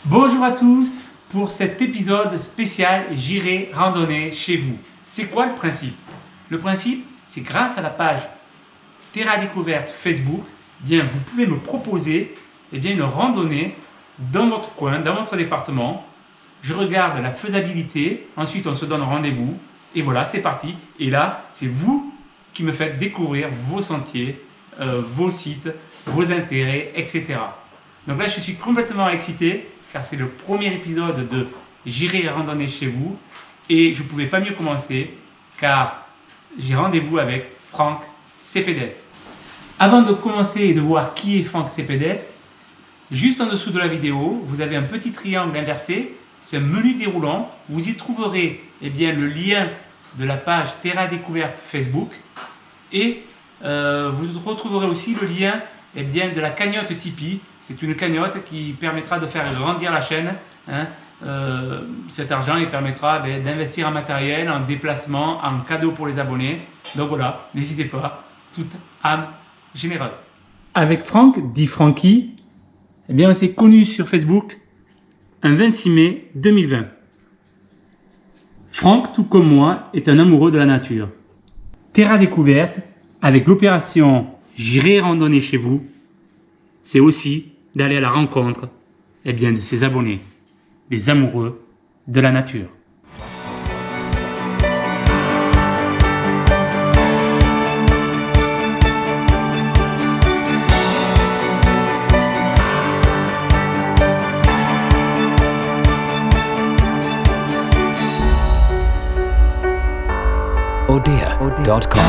Bonjour à tous pour cet épisode spécial J'irai randonner chez vous. C'est quoi le principe? Le principe, c'est grâce à la page Terra Découverte Facebook, bien, vous pouvez me proposer une randonnée dans votre coin, dans votre département. Je regarde la faisabilité, ensuite on se donne rendez-vous et voilà, c'est parti. Et là, c'est vous qui me faites découvrir vos sentiers, vos sites, vos intérêts, etc. Donc là, je suis complètement excité car c'est le premier épisode de J'irai randonner chez vous et je ne pouvais pas mieux commencer car j'ai rendez-vous avec Franck Cepedès. Avant de commencer et de voir qui est Franck Cepedès, juste en dessous de la vidéo, vous avez un petit triangle inversé, c'est un menu déroulant. Vous y trouverez le lien de la page Terra Découverte Facebook et vous retrouverez aussi le lien de la cagnotte Tipeee. C'est une cagnotte qui permettra de faire grandir la chaîne. Cet argent il permettra d'investir en matériel, en déplacement, en cadeaux pour les abonnés. Donc voilà, n'hésitez pas, toute âme généreuse. Avec Franck, dit Francky, on s'est connus sur Facebook un 26 mai 2020. Franck, tout comme moi, est un amoureux de la nature. Terra Découverte, avec l'opération J'irai randonner chez vous, c'est aussi d'aller à la rencontre de ses abonnés, des amoureux de la nature. Odea.com.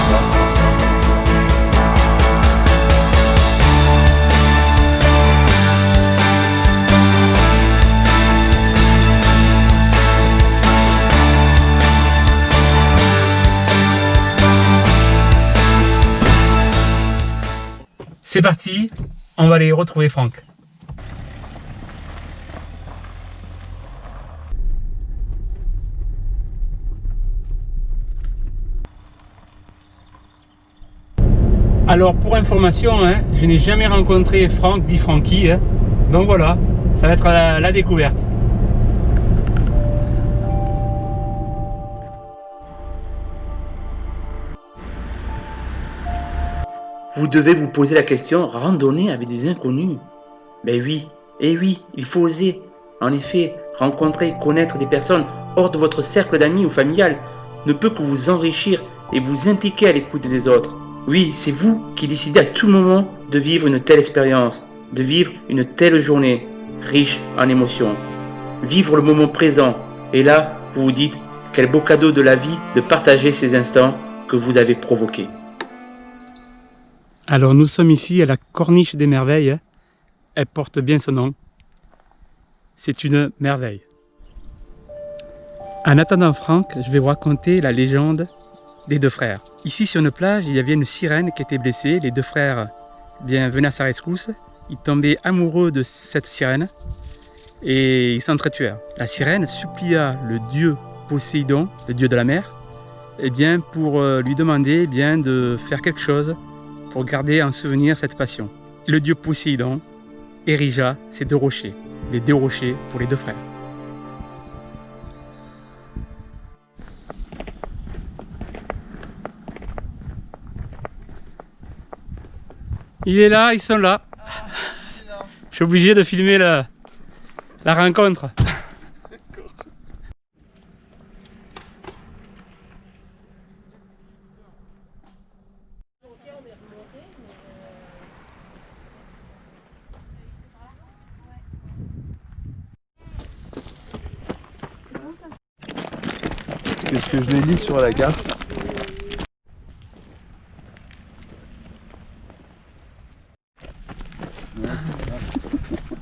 C'est parti, on va aller retrouver Franck. Alors pour information, je n'ai jamais rencontré Franck dit Francky, donc voilà, ça va être la découverte. Vous devez vous poser la question, randonner avec des inconnus? Ben oui, et oui, il faut oser. En effet, rencontrer, connaître des personnes hors de votre cercle d'amis ou familial ne peut que vous enrichir et vous impliquer à l'écoute des autres. Oui, c'est vous qui décidez à tout moment de vivre une telle expérience, de vivre une telle journée, riche en émotions. Vivre le moment présent, et là, vous vous dites, quel beau cadeau de la vie de partager ces instants que vous avez provoqués. Alors nous sommes ici à la Corniche des Merveilles, elle porte bien son nom, c'est une merveille. En attendant Franck, je vais vous raconter la légende des deux frères. Ici sur une plage, il y avait une sirène qui était blessée, les deux frères venaient à sa rescousse, ils tombaient amoureux de cette sirène et ils s'entretuèrent. La sirène supplia le dieu Poséidon, le dieu de la mer, pour lui demander de faire quelque chose pour garder en souvenir cette passion. Le dieu Poséidon érigea ces deux rochers, les deux rochers pour les deux frères. Il est là, ils sont là. Je suis obligé de filmer la rencontre. Qu'est-ce que je l'ai mis sur la carte?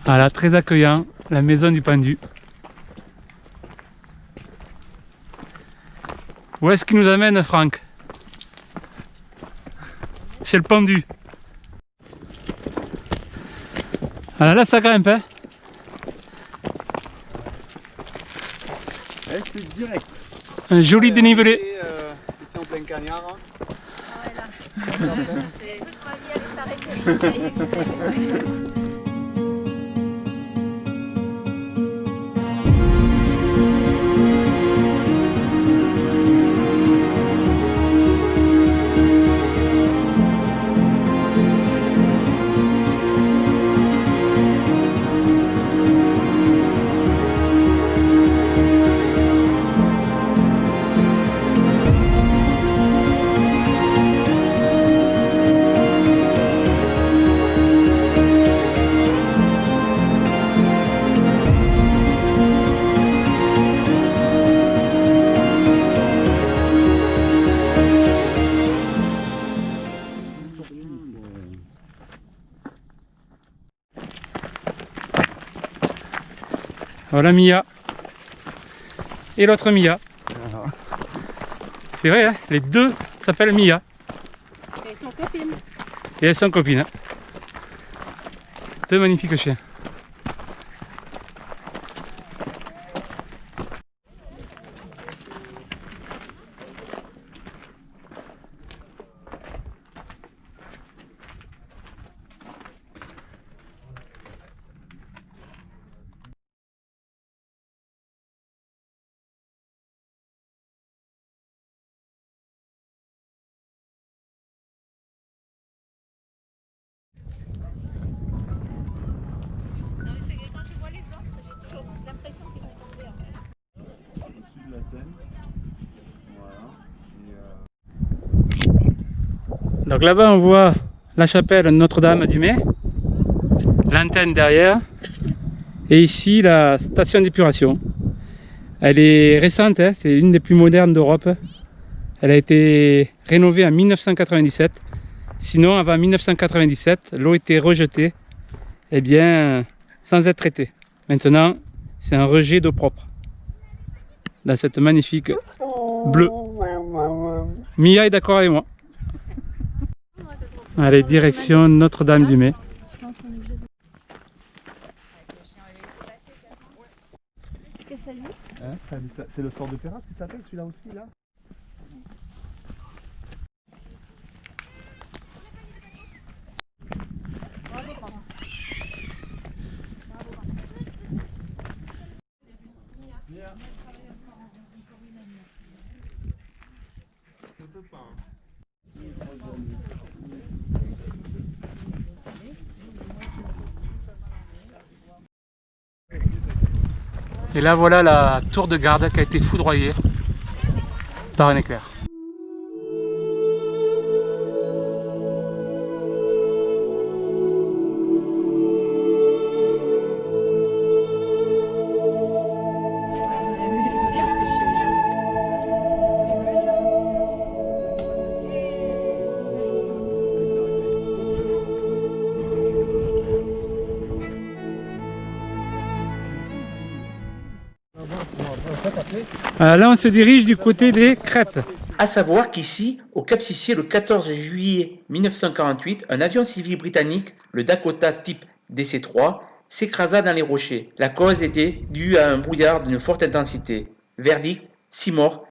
Voilà, très accueillant, la maison du pendu. Où est-ce qu'il nous amène, Franck? Chez le pendu. Voilà, là ça grimpe, hein. Ouais, c'est direct. Un joli dénivelé. C'était en plein cagnard. C'est toute ma vie allait s'arrêter. Voilà Mia. Et l'autre Mia. C'est vrai, hein, les deux s'appellent Mia. Et elles sont copines. Et elles sont copines. Hein. Deux magnifiques chiens. Quand je vois les autres, j'ai toujours l'impression qu'ils vont tomber en fait. Au-dessus de la Seine. Voilà. Donc là-bas on voit la chapelle Notre-Dame-du-Mai, l'antenne derrière, et ici la station d'épuration. Elle est récente, hein, c'est une des plus modernes d'Europe. Elle a été rénovée en 1997. Sinon, avant 1997, l'eau était rejetée, eh bien, sans être traitée. Maintenant, c'est un rejet d'eau propre dans cette magnifique bleue. Mia est d'accord avec moi. Allez, direction Notre-Dame-du-Mai. Hein, c'est le fort de Perras qui s'appelle celui-là aussi là. Et là voilà la tour de garde qui a été foudroyée par un éclair. Là on se dirige du côté des crêtes. À savoir qu'ici, au Cap Sissier, le 14 juillet 1948, un avion civil britannique, le Dakota type DC-3, s'écrasa dans les rochers. La cause était due à un brouillard d'une forte intensité. Verdict, 6 morts.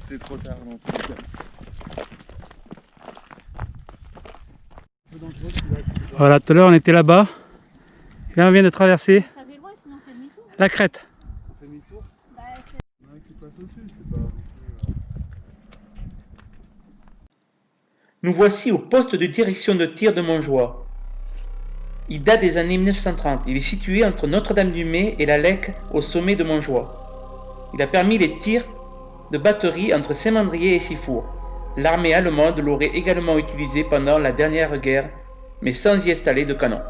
C'est trop tard. Non. Voilà, tout à l'heure on était là-bas. Et là on vient de traverser Ça fait loin, sinon on fait demi-tour. la crête. On fait demi-tour. Bah, c'est... Il y en a qui passent au-dessus, c'est pas. Nous voici au poste de direction de tir de Montjoie. Il date des années 1930. Il est situé entre Notre-Dame-du-Mai et la Lec au sommet de Montjoie. Il a permis les tirs de batterie entre Saint-Mandrier et Sifour. L'armée allemande l'aurait également utilisé pendant la dernière guerre, mais sans y installer de canon.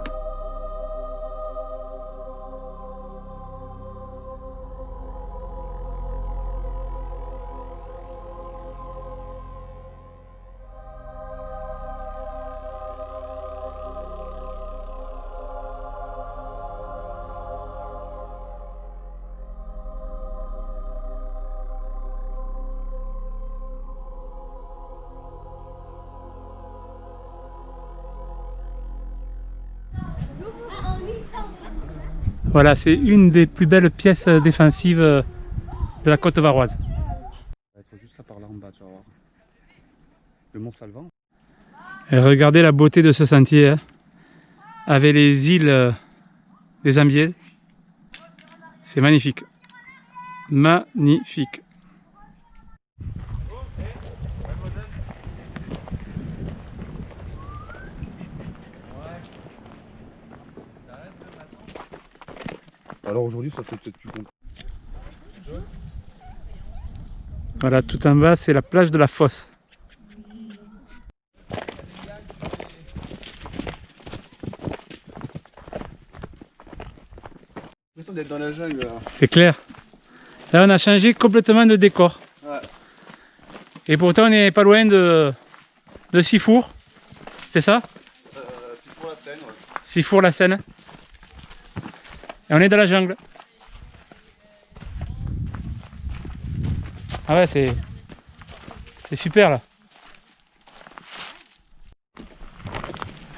Voilà, c'est une des plus belles pièces défensives de la côte varoise. Ça va être juste là par là en bas, tu vas voir. Le Mont Salvant. Et regardez la beauté de ce sentier, hein, avec les îles des Ambiaises. C'est magnifique. Magnifique. Alors aujourd'hui, ça fait peut-être plus compliqué. Voilà, tout en bas, c'est la plage de la Fosse. J'ai l'impression d'être dans la jungle là. C'est clair. Là, on a changé complètement de décor. Ouais. Et pourtant, on n'est pas loin de Sifour. C'est ça? C'est pour la Seine, ouais. Sifour-la-Seine. Et on est dans la jungle. Ah ouais, c'est super là.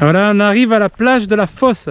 Voilà, on arrive à la plage de la Fosse.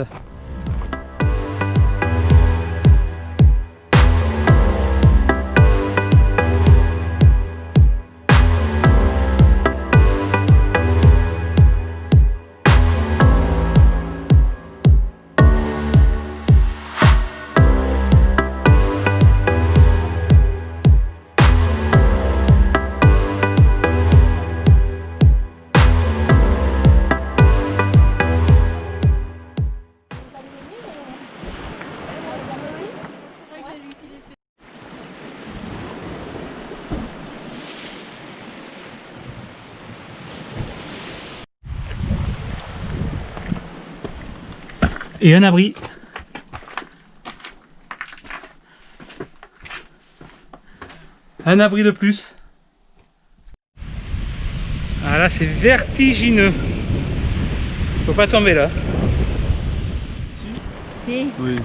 Et un abri. Un abri de plus. Ah là c'est vertigineux. Faut pas tomber là. Si. Oui.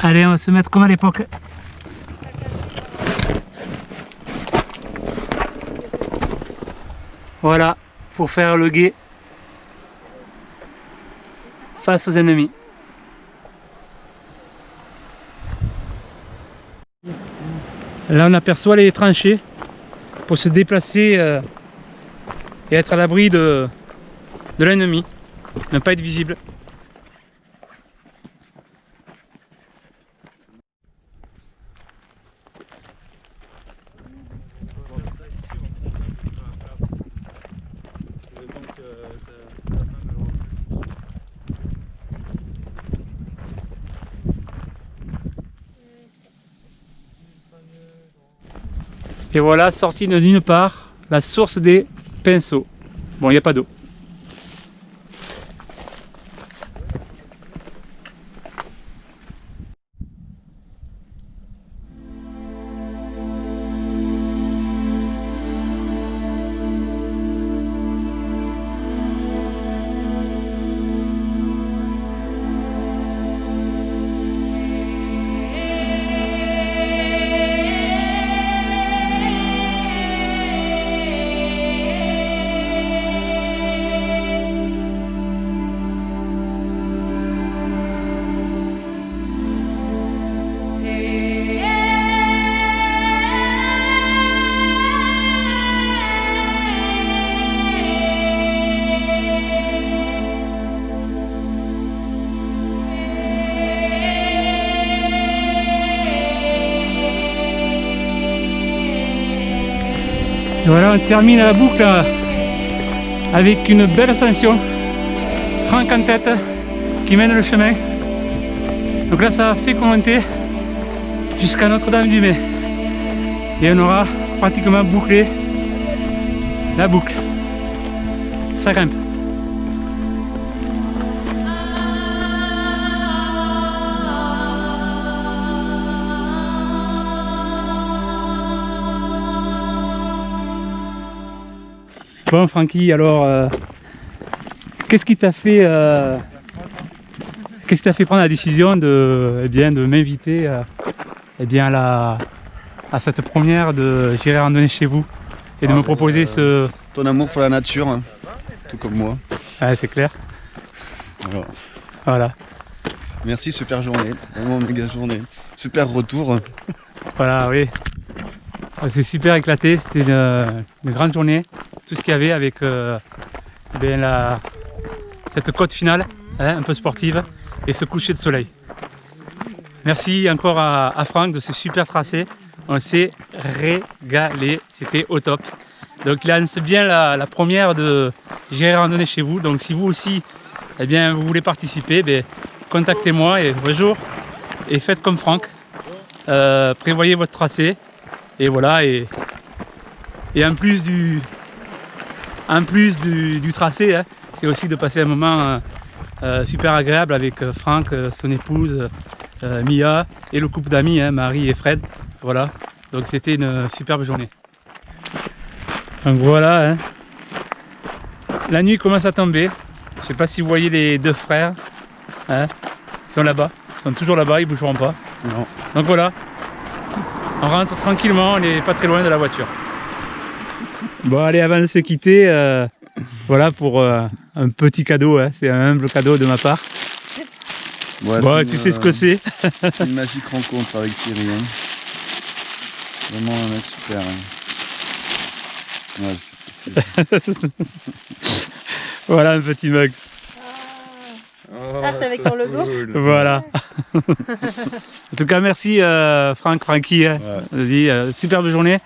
Allez, on va se mettre comme à l'époque. Voilà, pour faire le guet face aux ennemis. Là on aperçoit les tranchées pour se déplacer et être à l'abri de l'ennemi, ne pas être visible. Et voilà, sortie de nulle part, la source des pinceaux. Bon, il n'y a pas d'eau. Et voilà, on termine la boucle avec une belle ascension. Franck en tête qui mène le chemin. Donc là, ça fait monter jusqu'à Notre-Dame-du-Mets. Et on aura pratiquement bouclé la boucle. Ça grimpe. Bon Francky, alors qu'est-ce qui t'a fait prendre la décision de, de m'inviter à cette première de J'irai randonner chez vous et de me proposer ce... Ton amour pour la nature, hein, tout comme moi. Ouais, c'est clair. Alors, Voilà. merci, super journée, vraiment méga journée. Super retour. Voilà, oui. C'est super éclaté, c'était une grande journée. Tout ce qu'il y avait avec cette côte finale, hein, un peu sportive, et ce coucher de soleil. Merci encore à Franck de ce super tracé. On s'est régalé, c'était au top. Donc il lance bien la première de J'irai randonner chez vous. Donc si vous aussi, vous voulez participer, contactez-moi et bonjour. Et faites comme Franck. Prévoyez votre tracé. Et voilà. Et en plus du tracé, hein, c'est aussi de passer un moment super agréable avec Franck, son épouse, Mia et le couple d'amis, hein, Marie et Fred. Voilà, donc c'était une superbe journée. Donc voilà, hein. La nuit commence à tomber. Je sais pas si vous voyez les deux frères Hein, ils sont là-bas. Ils sont toujours là-bas, ils bougeront pas. Non. Donc voilà. On rentre tranquillement, on n'est pas très loin de la voiture. Bon allez, avant de se quitter, voilà pour un petit cadeau, hein. C'est un humble cadeau de ma part. Ouais, Bon, tu sais ce que c'est. C'est une magique rencontre avec Thierry. Hein. Vraiment un mec super. Hein. Ouais, je sais ce que c'est. Voilà un petit mug. Ah, c'est avec ton logo. Voilà. En tout cas, merci Francky. Hein. Ouais. Vas-y, superbe journée.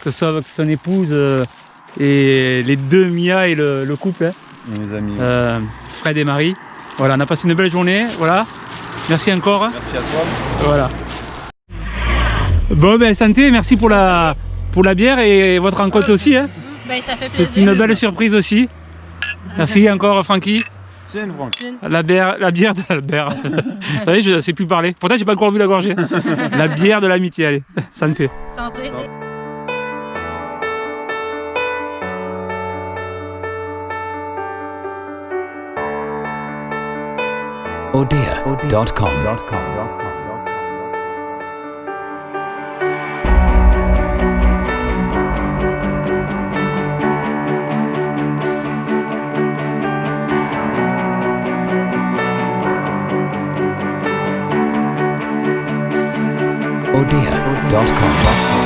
Que ce soit avec son épouse et les deux Mia et le couple. Hein. Mes amis. Fred et Marie. Voilà, on a passé une belle journée. Voilà. Merci encore. Merci à toi. Voilà. Bon, ben santé, merci pour la bière et votre rencontre aussi. Hein. Ben, ça fait plaisir. C'est une belle surprise aussi. Merci encore Francky. C'est une branche. La bière de la bière. Vous savez, je ne sais plus parler. Pourtant, j'ai pas encore bu la gorgée. La bière de l'amitié, allez. Santé. Santé. Odia.com. Odia.com.